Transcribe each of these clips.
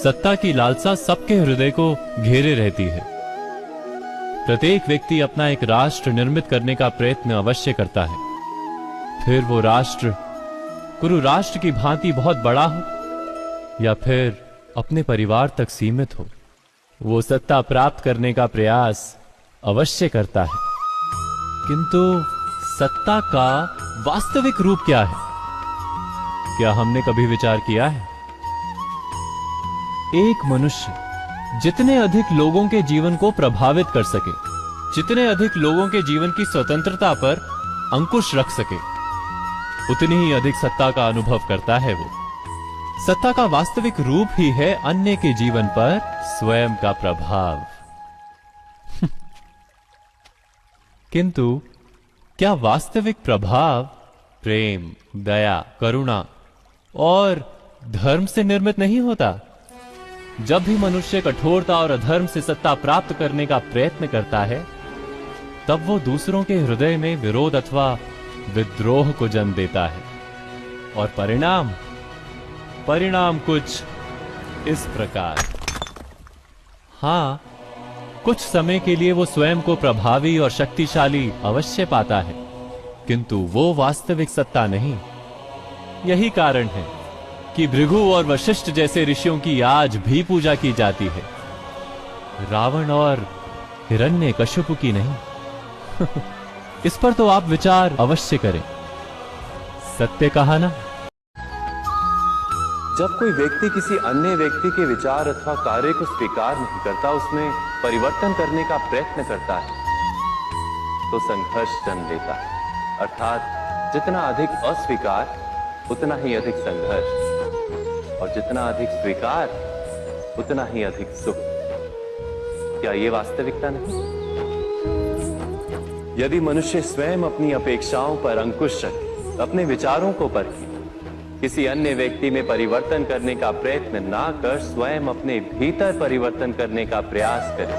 सत्ता की लालसा सबके हृदय को घेरे रहती है। प्रत्येक व्यक्ति अपना एक राष्ट्र निर्मित करने का प्रयत्न अवश्य करता है। फिर वो राष्ट्र कुरु राष्ट्र की भांति बहुत बड़ा हो या फिर अपने परिवार तक सीमित हो, वो सत्ता प्राप्त करने का प्रयास अवश्य करता है। किंतु सत्ता का वास्तविक रूप क्या है? क्या हमने कभी विचार किया है? एक मनुष्य जितने अधिक लोगों के जीवन को प्रभावित कर सके, जितने अधिक लोगों के जीवन की स्वतंत्रता पर अंकुश रख सके, उतनी ही अधिक सत्ता का अनुभव करता है वो। सत्ता का वास्तविक रूप ही है अन्य के जीवन पर स्वयं का प्रभाव। किंतु क्या वास्तविक प्रभाव प्रेम, दया, करुणा और धर्म से निर्मित नहीं होता? जब भी मनुष्य कठोरता और अधर्म से सत्ता प्राप्त करने का प्रयत्न करता है, तब वो दूसरों के हृदय में विरोध अथवा विद्रोह को जन्म देता है। और परिणाम कुछ इस प्रकार। हां, कुछ समय के लिए वो स्वयं को प्रभावी और शक्तिशाली अवश्य पाता है, किंतु वो वास्तविक सत्ता नहीं। यही कारण है कि भृगु और वशिष्ठ जैसे ऋषियों की आज भी पूजा की जाती है, रावण और हिरण्यकशिपु की नहीं। इस पर तो आप विचार अवश्य करें। सत्य कहा ना? जब कोई व्यक्ति किसी अन्य व्यक्ति के विचार अथवा कार्य को स्वीकार नहीं करता, उसमें परिवर्तन करने का प्रयत्न करता है, तो संघर्ष जन्म लेता है। अर्थात जितना अधिक अस्वीकार उतना ही अधिक संघर्ष, और जितना अधिक स्वीकार उतना ही अधिक सुख। क्या ये वास्तविकता नहीं? यदि मनुष्य स्वयं अपनी अपेक्षाओं पर अंकुश रखे, अपने विचारों को परखे, किसी अन्य व्यक्ति में परिवर्तन करने का प्रयत्न ना कर स्वयं अपने भीतर परिवर्तन करने का प्रयास करे,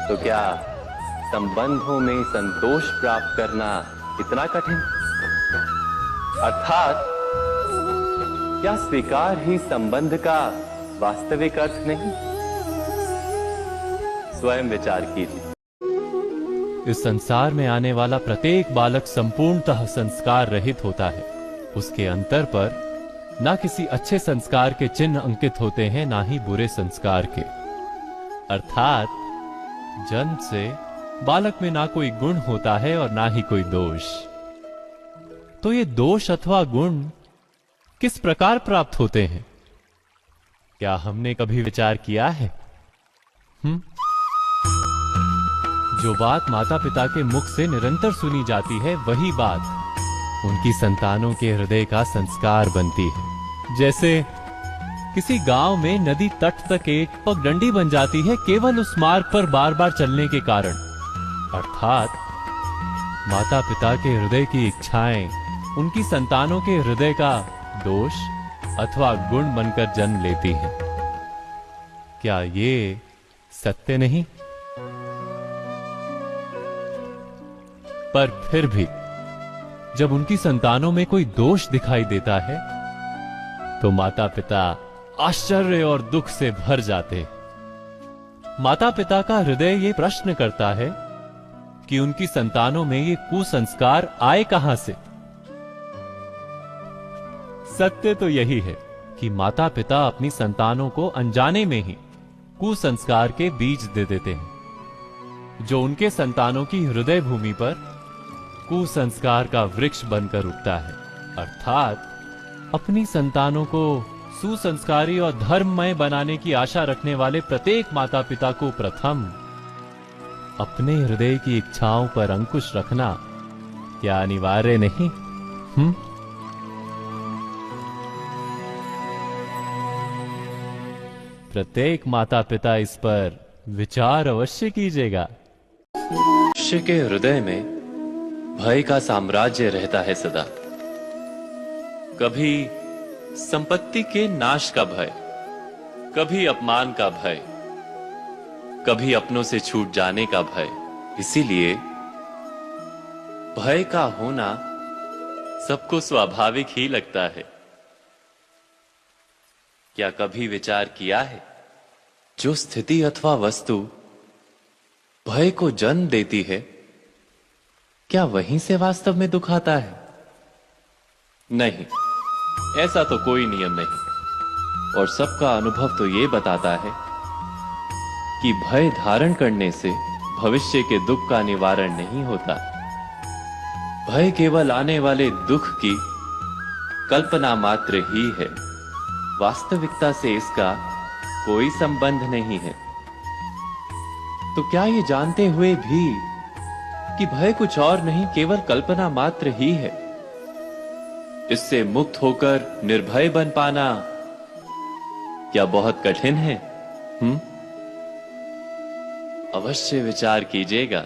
तो क्या संबंधों में संतोष प्राप्त करना इतना कठिन? अर्थात क्या स्वीकार ही संबंध का वास्तविक अर्थ नहीं? स्वयं विचार कीजिए। इस संसार में आने वाला प्रत्येक बालक संपूर्णतः संस्कार रहित होता है। उसके अंतर पर ना किसी अच्छे संस्कार के चिन्ह अंकित होते हैं, ना ही बुरे संस्कार के। अर्थात जन्म से बालक में ना कोई गुण होता है और ना ही कोई दोष। तो ये दोष अथवा गुण किस प्रकार प्राप्त होते हैं? क्या हमने कभी विचार किया है? जो बात माता पिता के मुख से निरंतर सुनी जाती है, वही बात उनकी संतानों के हृदय का संस्कार बनती है। जैसे किसी गांव में नदी तट तक एक पगडंडी बन जाती है केवल उस मार्ग पर बार बार चलने के कारण। अर्थात माता पिता के हृदय की इच्छाएं उनकी संतानों के हृदय का दोष अथवा गुण बनकर जन्म लेती हैं। क्या ये सत्य नहीं? पर फिर भी जब उनकी संतानों में कोई दोष दिखाई देता है, तो माता पिता आश्चर्य और दुख से भर जाते। माता पिता का हृदय ये प्रश्न करता है कि उनकी संतानों में ये कुसंस्कार आए कहां से? सत्य तो यही है कि माता पिता अपनी संतानों को अनजाने में ही कुसंस्कार के बीज दे देते हैं, जो उनके संतानों की हृदय भूमि पर कुसंस्कार का वृक्ष बनकर उगता है। अर्थात अपनी संतानों को सुसंस्कारी और धर्ममय बनाने की आशा रखने वाले प्रत्येक माता पिता को प्रथम अपने हृदय की इच्छाओं पर अंकुश रखना क्या अनिवार्य नहीं? प्रत्येक माता पिता इस पर विचार अवश्य कीजिएगा। मनुष्य के हृदय में भय का साम्राज्य रहता है सदा। कभी संपत्ति के नाश का भय, कभी अपमान का भय, कभी अपनों से छूट जाने का भय। इसीलिए भय का होना सबको स्वाभाविक ही लगता है। क्या कभी विचार किया है, जो स्थिति अथवा वस्तु भय को जन्म देती है, क्या वहीं से वास्तव में दुख आता है? नहीं, ऐसा तो कोई नियम नहीं। और सबका अनुभव तो ये बताता है कि भय धारण करने से भविष्य के दुख का निवारण नहीं होता। भय केवल आने वाले दुख की कल्पना मात्र ही है, वास्तविकता से इसका कोई संबंध नहीं है। तो क्या ये जानते हुए भी कि भय कुछ और नहीं, केवल कल्पना मात्र ही है, इससे मुक्त होकर निर्भय बन पाना क्या बहुत कठिन है? अवश्य विचार कीजिएगा।